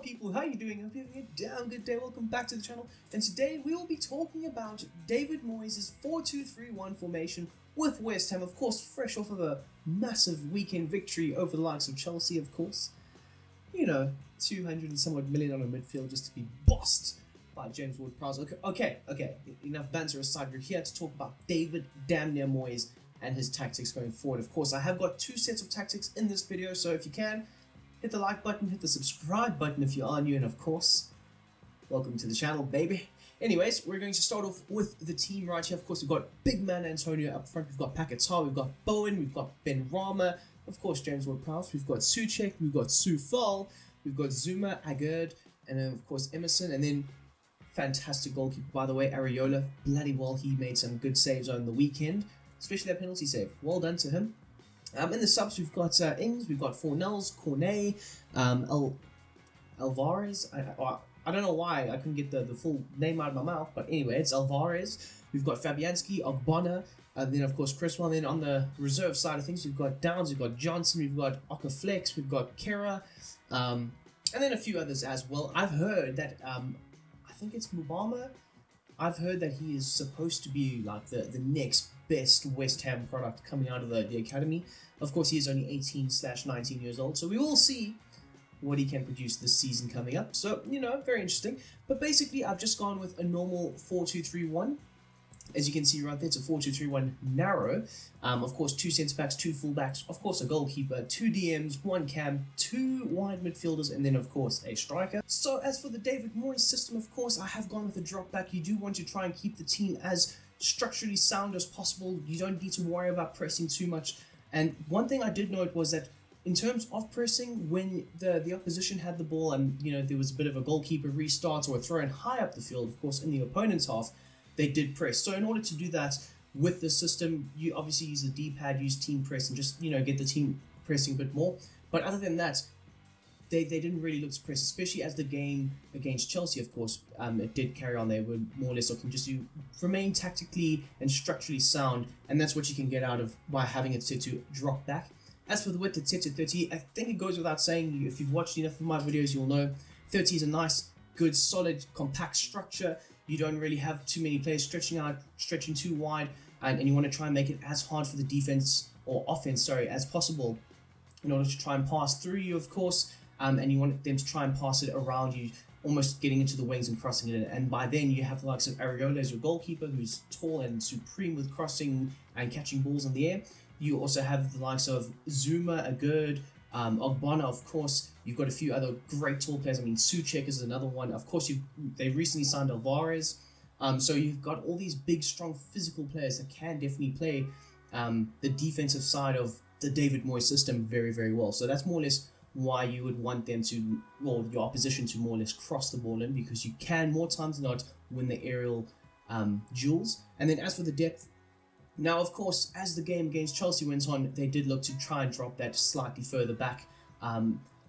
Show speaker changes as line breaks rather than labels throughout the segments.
people, how are you doing? I hope you're having a damn good day. Welcome back to the channel. And today we will be talking about David Moyes' 4-2-3-1 formation with West Ham, of course, fresh off of a massive weekend victory over the likes of Chelsea, of course. You know, 200 and somewhat million on a midfield just to be bossed by James Ward-Prowse. Okay, enough banter aside. We're here to talk about David damn near Moyes and his tactics going forward. Of course, I have got two sets of tactics in this video, so if you can, hit the like button, hit the subscribe button if you are new, and of course, welcome to the channel, baby. Anyways, we're going to start off with the team right here. Of course, we've got big man Antonio up front, we've got Paquetá, we've got Bowen, we've got Ben Rama, of course, James Ward-Prowse, we've got Souček, we've got Soufal, we've got Zuma, Agurd, and then, of course, Emerson, and then fantastic goalkeeper, by the way, Areola. Bloody well, he made some good saves on the weekend, especially that penalty save. Well done to him. In the subs, we've got Ings, we've got Fornells, Cornet, Alvarez. I don't know why I couldn't get the full name out of my mouth, but anyway, it's Alvarez. We've got Fabianski, Ogbonna, and then of course Chris. Well, then on the reserve side of things, we've got Downs, we've got Johnson, we've got Okaflex, we've got Kera, and then a few others as well. I've heard that I think it's Mubama. I've heard that he is supposed to be like the next best West Ham product coming out of the academy. Of course, he is only 18/19 years old, so we will see what he can produce this season coming up. So, you know, very interesting. But basically, I've just gone with a normal 4-2-3-1. As you can see right there, it's a 4-2-3-1 narrow. Of course, 2 centre-backs, 2 full-backs, of course, a goalkeeper, 2 DMs, 1 cam, 2 wide midfielders, and then, of course, a striker. So, as for the David Moyes system, of course, I have gone with a drop-back. You do want to try and keep the team as structurally sound as possible. You don't need to worry about pressing too much. And one thing I did note was that in terms of pressing, when the opposition had the ball and, you know, there was a bit of a goalkeeper restart or a throw in high up the field, of course, in the opponent's half, they did press. So in order to do that with the system, you obviously use the D-pad, use team press, and just, you know, get the team pressing a bit more. But other than that, they didn't really look to press, especially as the game against Chelsea, of course, it did carry on. They were more or less looking just to remain tactically and structurally sound, and that's what you can get out of by having it set to drop back. As for the width, it's set to 30. I think it goes without saying, if you've watched enough of my videos, you'll know 30 is a nice, good, solid, compact structure. You don't really have too many players stretching out, stretching too wide, and you want to try and make it as hard for the defense, or offense, sorry, as possible in order to try and pass through you, of course, and you want them to try and pass it around you, almost getting into the wings and crossing it in. And by then, you have the likes of Areola as your goalkeeper, who's tall and supreme with crossing and catching balls in the air. You also have the likes of Zuma, Agurd, Ogbonna, of course. You've got a few other great tall players. I mean, Souček is another one. Of course, they recently signed Alvarez. So you've got all these big, strong, physical players that can definitely play the defensive side of the David Moyes system very, very well. So that's more or less why you would want them to, or your opposition to more or less cross the ball in, because you can, more times than not, win the aerial duels. And then as for the depth, now, of course, as the game against Chelsea went on, they did look to try and drop that slightly further back,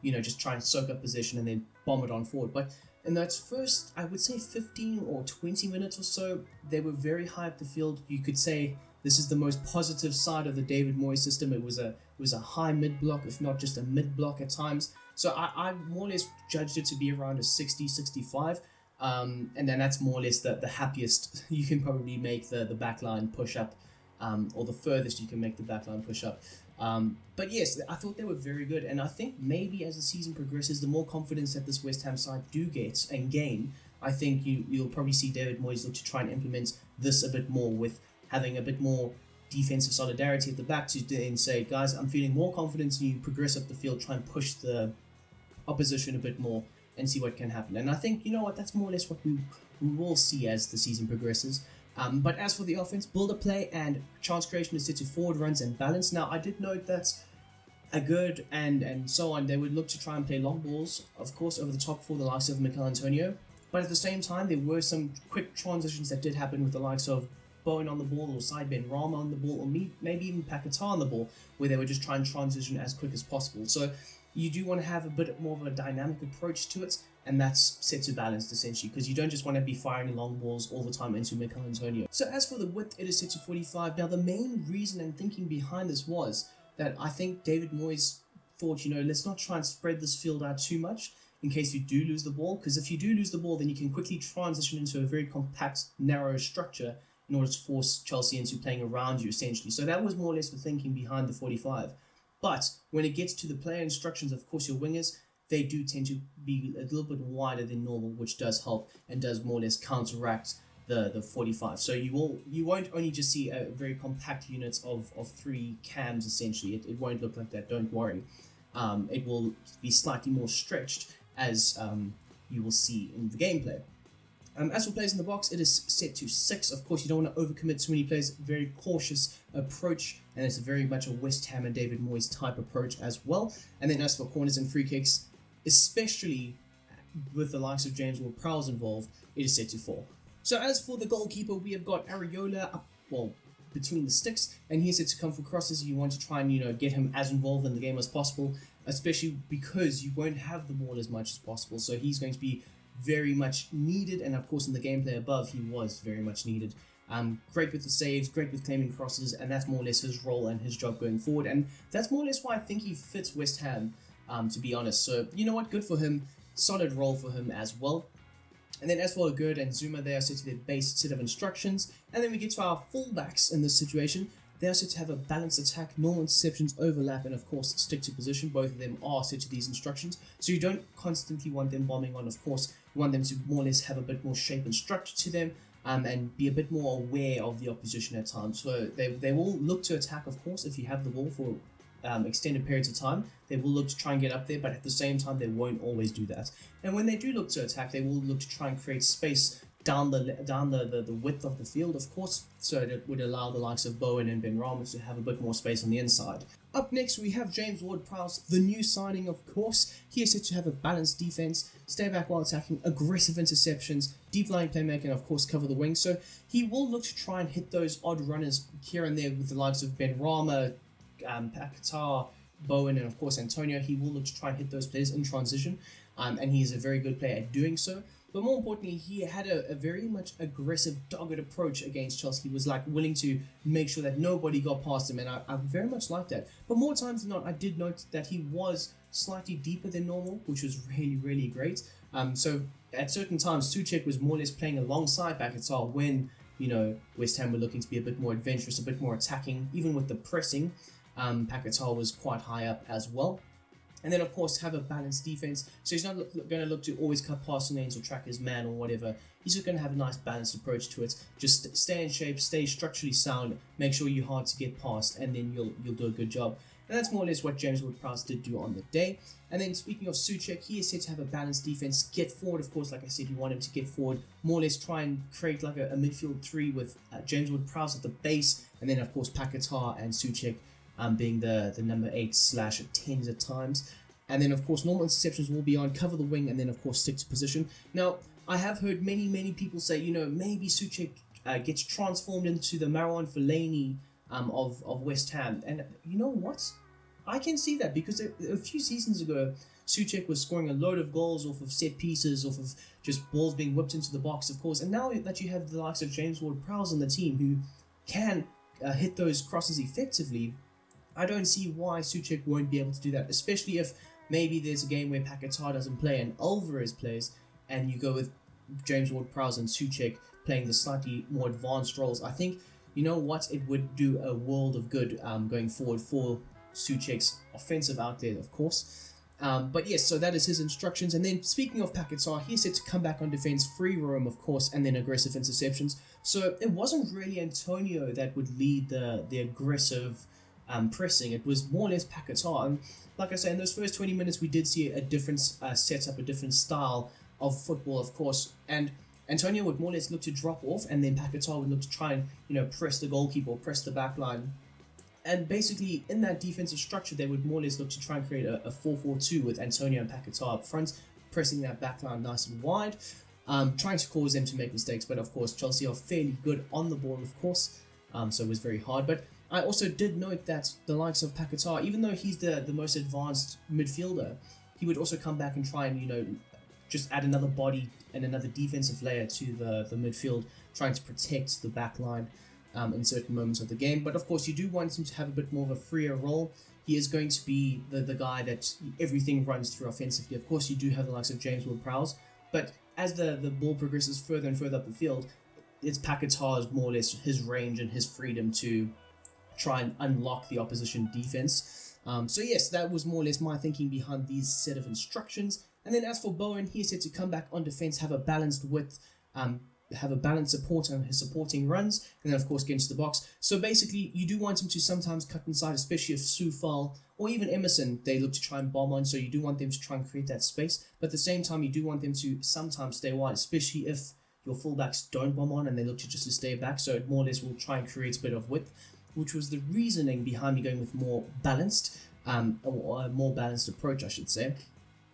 you know, just try and soak up possession and then bomb it on forward. But in that first, I would say 15 or 20 minutes or so, they were very high up the field. You could say this is the most positive side of the David Moyes system. It was a high mid-block, if not just a mid-block at times. So I more or less judged it to be around a 60-65. And then that's more or less the happiest you can probably make the backline push up. Or the furthest you can make the backline push up. But yes, I thought they were very good, and I think maybe as the season progresses, the more confidence that this West Ham side do get and gain, I think you'll probably see David Moyes look to try and implement this a bit more, with having a bit more defensive solidarity at the back to then say, guys, I'm feeling more confidence, and you progress up the field, try and push the opposition a bit more and see what can happen. And I think, you know what, that's more or less what we will see as the season progresses. But as for the offense, build a play and chance creation is set to forward runs and balance. Now, I did note that Agurd and so on, they would look to try and play long balls, of course, over the top for the likes of Mikel Antonio. But at the same time, there were some quick transitions that did happen with the likes of Bowen on the ball, or side Ben Rama on the ball, or maybe even Paquetá on the ball, where they were just trying to transition as quick as possible. So you do want to have a bit more of a dynamic approach to it, and that's set to balanced essentially, because you don't just want to be firing long balls all the time into Mikel Antonio. So as for the width, it is set to 45. Now the main reason and thinking behind this was that I think David Moyes thought, you know, let's not try and spread this field out too much. in case you do lose the ball, because if you do lose the ball, then you can quickly transition into a very compact, narrow structure in order to force Chelsea into playing around you, essentially. So that was more or less the thinking behind the 45. But when it gets to the player instructions, of course, your wingers, they do tend to be a little bit wider than normal, which does help and does more or less counteract the 45. So you won't only just see a very compact units of 3 cams, essentially. It won't look like that, don't worry. It will be slightly more stretched, as you will see in the gameplay. As for players in the box, it is set to 6. Of course, you don't want to overcommit too many players. Very cautious approach, and it's very much a West Ham and David Moyes type approach as well. And then as for corners and free kicks, especially with the likes of James Ward-Prowse involved, it is set to 4. So as for the goalkeeper, we have got Areola up, between the sticks, and he's set to come for crosses. You want to try and get him as involved in the game as possible, especially because you won't have the ball as much as possible. So he's going to be very much needed, and of course in the gameplay above, he was very much needed. Great with the saves, great with claiming crosses, and that's more or less his role and his job going forward. And that's more or less why I think he fits West Ham, to be honest. So you know what, good for him. Solid role for him as well. And then as for Gerd and Zuma, they are set to their base set of instructions. And then we get to our fullbacks in this situation. They are set to have a balanced attack, normal interceptions, overlap, and of course stick to position. Both of them are set to these instructions. So you don't constantly want them bombing on, of course. You want them to more or less have a bit more shape and structure to them, and be a bit more aware of the opposition at times. So they will look to attack, of course, if you have the ball for extended periods of time. They will look to try and get up there, but at the same time, they won't always do that. And when they do look to attack, they will look to try and create space down the width of the field, of course, so that would allow the likes of Bowen and Ben Rama to have a bit more space on the inside. Up next, we have James Ward-Prowse, the new signing, of course. He is set to have a balanced defense, stay back while attacking, aggressive interceptions, deep line playmaking, and of course cover the wing. So he will look to try and hit those odd runners here and there with the likes of Ben Rama, Paquetá, Bowen, and of course Antonio. He will look to try and hit those players in transition, and he is a very good player at doing so. But more importantly, he had a very much aggressive, dogged approach against Chelsea. He was willing to make sure that nobody got past him, and I very much liked that. But more times than not, I did note that he was slightly deeper than normal, which was really, really great. So at certain times, Souček was more or less playing alongside Paquetá when West Ham were looking to be a bit more adventurous, a bit more attacking, even with the pressing. Paquetá was quite high up as well. And then, of course, have a balanced defense. So he's not going to look to always cut passing lanes or track his man or whatever. He's just going to have a nice balanced approach to it. Just stay in shape, stay structurally sound, make sure you're hard to get past, and then you'll do a good job. And that's more or less what James Ward-Prowse did do on the day. And then speaking of Souček, he is set to have a balanced defense. Get forward, of course, like I said, you want him to get forward. More or less try and create like a midfield 3 with James Ward-Prowse at the base. And then, of course, Paquetá and Souček being the number 8/10s at times. And then, of course, normal interceptions will be on, cover the wing, and then, of course, stick to position. Now, I have heard many people say, maybe Souček gets transformed into the Marouane Fellaini of West Ham. And you know what? I can see that, because a few seasons ago, Souček was scoring a load of goals off of set pieces, off of just balls being whipped into the box, of course. And now that you have the likes of James Ward-Prowse on the team who can hit those crosses effectively, I don't see why Souček won't be able to do that, especially if maybe there's a game where Paquetá doesn't play and Alvarez plays, and you go with James Ward-Prowse and Souček playing the slightly more advanced roles. I think, you know what, it would do a world of good going forward for Souček's offensive outlet, of course. But yes, so that is his instructions. And then speaking of Paquetá, he's set to come back on defense, free roam, of course, and then aggressive interceptions. So it wasn't really Antonio that would lead the aggressive pressing. It was more or less Paquetá. And like I say, in those first 20 minutes, we did see a different setup, a different style of football, of course. And Antonio would more or less look to drop off, and then Paquetá would look to try and press the goalkeeper or press the back line. And basically, in that defensive structure, they would more or less look to try and create a 4-4-2 with Antonio and Paquetá up front, pressing that back line nice and wide, trying to cause them to make mistakes. But of course, Chelsea are fairly good on the ball, of course, so it was very hard. But I also did note that the likes of Paquetá, even though he's the most advanced midfielder, he would also come back and try and, just add another body and another defensive layer to the midfield, trying to protect the back line in certain moments of the game. But of course, you do want him to have a bit more of a freer role. he is going to be the guy that everything runs through offensively. Of course, you do have the likes of James Ward-Prowse, but as the ball progresses further and further up the field, it's Paquetá's more or less his range and his freedom to try and unlock the opposition defense. So yes, that was more or less my thinking behind these set of instructions. And then as for Bowen, he is set to come back on defense, have a balanced width, have a balanced support on his supporting runs, and then of course get into the box. So basically, you do want him to sometimes cut inside, especially if Soufal or even Emerson, they look to try and bomb on, so you do want them to try and create that space. But at the same time, you do want them to sometimes stay wide, especially if your fullbacks don't bomb on and they look to just to stay back. So it more or less will try and create a bit of width, which was the reasoning behind me going with more balanced, or a more balanced approach, I should say.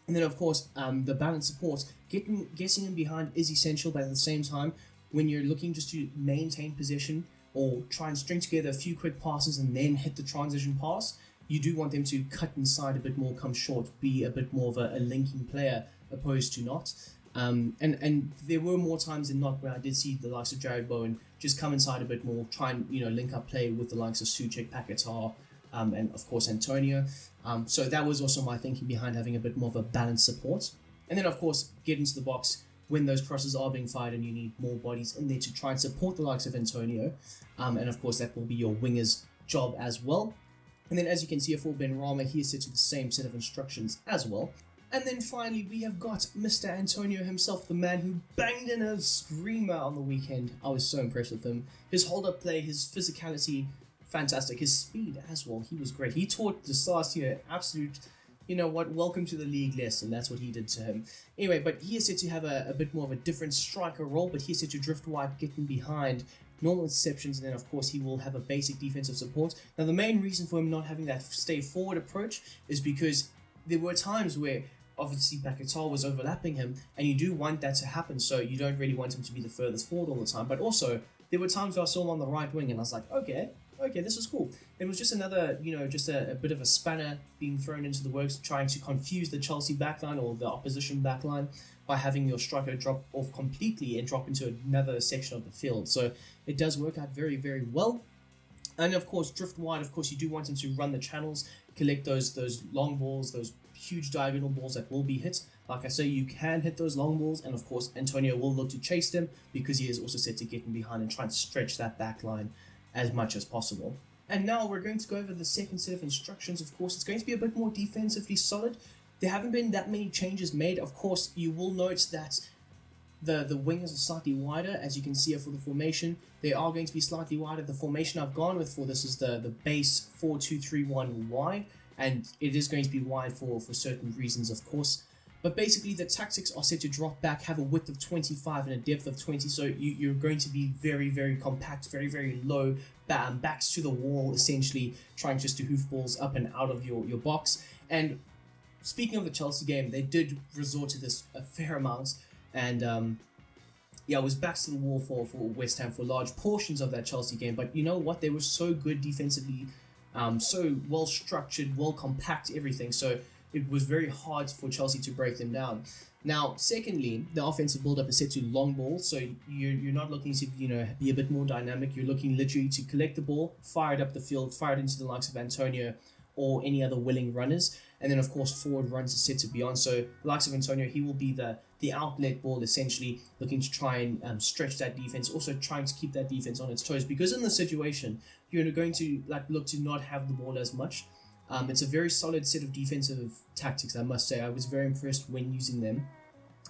And then, of course, the balanced support, getting him behind is essential, but at the same time, when you're looking just to maintain possession or try and string together a few quick passes and then hit the transition pass, you do want them to cut inside a bit more, come short, be a bit more of a linking player opposed to not. And there were more times than not where I did see the likes of Jared Bowen just come inside a bit more, try and link up play with the likes of Souček, Paquetá, and of course Antonio. So that was also my thinking behind having a bit more of a balanced support. And then of course get into the box when those crosses are being fired and you need more bodies in there to try and support the likes of Antonio. And of course that will be your winger's job as well. And then as you can see, for Benrahma, he is set to the same set of instructions as well. And then finally we have got Mr. Antonio himself, the man who banged in a screamer on the weekend. I was so impressed with him. His hold-up play, his physicality, fantastic. His speed as well, he was great. He taught Disastia absolute, welcome to the league lesson. That's what he did to him. Anyway, but he is set to have a bit more of a different striker role, but he is set to drift wide, getting behind, normal interceptions, and then of course he will have a basic defensive support. Now the main reason for him not having that stay forward approach is because there were times where obviously Paquetá was overlapping him, and you do want that to happen, so you don't really want him to be the furthest forward all the time. But also, there were times where I saw him on the right wing, and I was like, okay, this is cool. It was just another, just a bit of a spanner being thrown into the works, trying to confuse the Chelsea backline or the opposition backline by having your striker drop off completely and drop into another section of the field. So it does work out very, very well. And of course, drift wide, of course, you do want him to run the channels, collect those long balls, those huge diagonal balls that will be hit. Like I say, you can hit those long balls, and of course Antonio will look to chase them because he is also set to get in behind and try and stretch that back line as much as possible. And now we're going to go over the second set of instructions. Of course, it's going to be a bit more defensively solid. There haven't been that many changes made. Of course, you will note that the wingers are slightly wider, as you can see here for the formation. They are going to be slightly wider. The formation I've gone with for this is the base 4-2-3-1 wide, and it is going to be wide for certain reasons, of course. But basically, the tactics are set to drop back, have a width of 25 and a depth of 20, so you're going to be very, very compact, very, very low, backs to the wall, essentially, trying just to hoof balls up and out of your box. And speaking of the Chelsea game, they did resort to this a fair amount, and it was backs to the wall for West Ham for large portions of that Chelsea game. But you know what? They were so good defensively, so well structured, well compact, everything. So it was very hard for Chelsea to break them down. Now, secondly, the offensive build-up is set to long balls, so you're not looking to be a bit more dynamic. You're looking literally to collect the ball, fire it up the field, fire it into the likes of Antonio or any other willing runners, and then of course forward runs are set to be on. So the likes of Antonio, he will be the outlet ball, essentially looking to try and stretch that defense, also trying to keep that defense on its toes, because in the situation you're going to look to not have the ball as much. It's a very solid set of defensive tactics, I must say. I was very impressed when using them.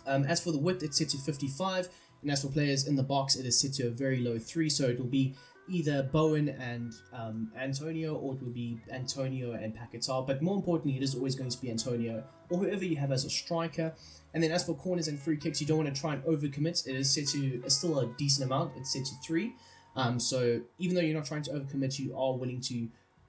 As for the width, it's set to 55, and as for players in the box, it is set to a very low 3, so it will be either Bowen and Antonio, or it will be Antonio and Paquetá, but more importantly, it is always going to be Antonio, or whoever you have as a striker. And then as for corners and free kicks, you don't want to try and overcommit. It is set to still a decent amount, it's set to 3. So even though you're not trying to overcommit, you are willing to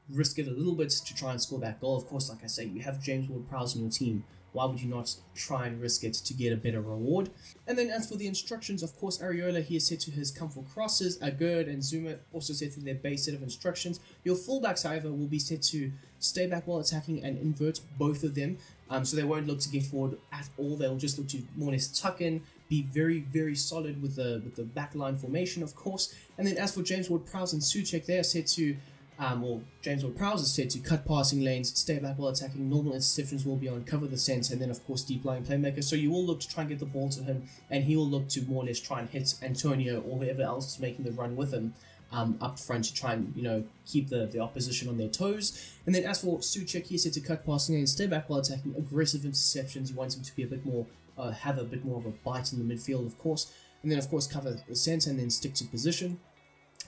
risk it a little bit to try and score that goal. Of course, like I say, you have James Ward-Prowse in your team. Why would you not try and risk it to get a better reward? And then as for the instructions, of course, Areola, he is set to his comfort crosses. Agurd and Zuma also set to their base set of instructions. Your fullbacks, however, will be set to stay back while attacking and invert, both of them. So they won't look to get forward at all. They'll just look to more or less tuck in, be very, very solid with the backline formation, of course. And then as for James Ward-Prowse and Souček, they are set to or James Ward-Prowse is set to cut passing lanes, stay back while attacking, normal interceptions will be on, cover the centre, and then of course deep lying playmaker. So you will look to try and get the ball to him, and he will look to more or less try and hit Antonio or whoever else is making the run with him up front to try and, you know, keep the opposition on their toes. And then as for Souček, he's set to cut passing lanes, stay back while attacking, aggressive interceptions. You want him to be a bit more, have a bit more of a bite in the midfield, of course. And then of course cover the centre and then stick to position.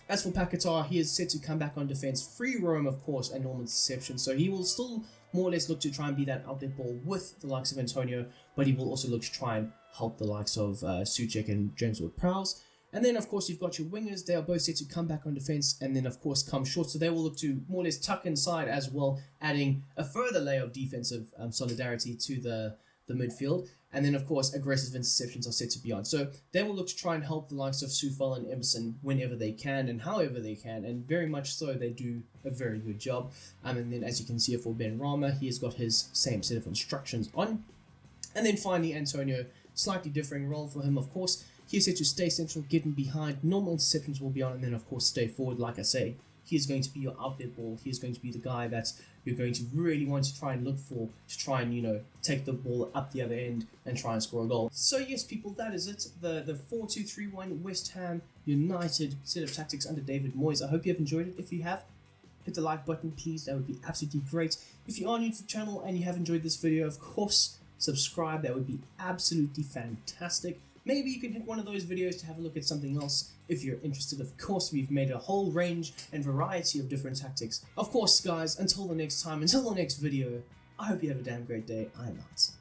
As for Paquetá, he is set to come back on defense, free roam of course, and normal interception. So he will still more or less look to try and be that outlet ball with the likes of Antonio, but he will also look to try and help the likes of Souček and James Ward-Prowse. And then of course you've got your wingers, they are both set to come back on defense and then of course come short, so they will look to more or less tuck inside as well, adding a further layer of defensive solidarity to the midfield. And then of course aggressive interceptions are set to be on, so they will look to try and help the likes of Soufal and Emerson whenever they can and however they can, and very much so they do a very good job. And then as you can see for Ben Rama, he has got his same set of instructions on. And then finally Antonio, slightly differing role for him of course. He is set to stay central, get in behind, normal interceptions will be on, and then of course stay forward. Like I say, he is going to be your outlet ball. He is going to be the guy that you're going to really want to try and look for to try and, you know, take the ball up the other end and try and score a goal. So yes, people, that is it. The 4-2-3-1 West Ham United set of tactics under David Moyes. I hope you have enjoyed it. If you have, hit the like button, please. That would be absolutely great. If you are new to the channel and you have enjoyed this video, of course, subscribe. That would be absolutely fantastic. Maybe you can hit one of those videos to have a look at something else if you're interested. Of course, we've made a whole range and variety of different tactics. Of course, guys, until the next time, until the next video, I hope you have a damn great day. I'm out.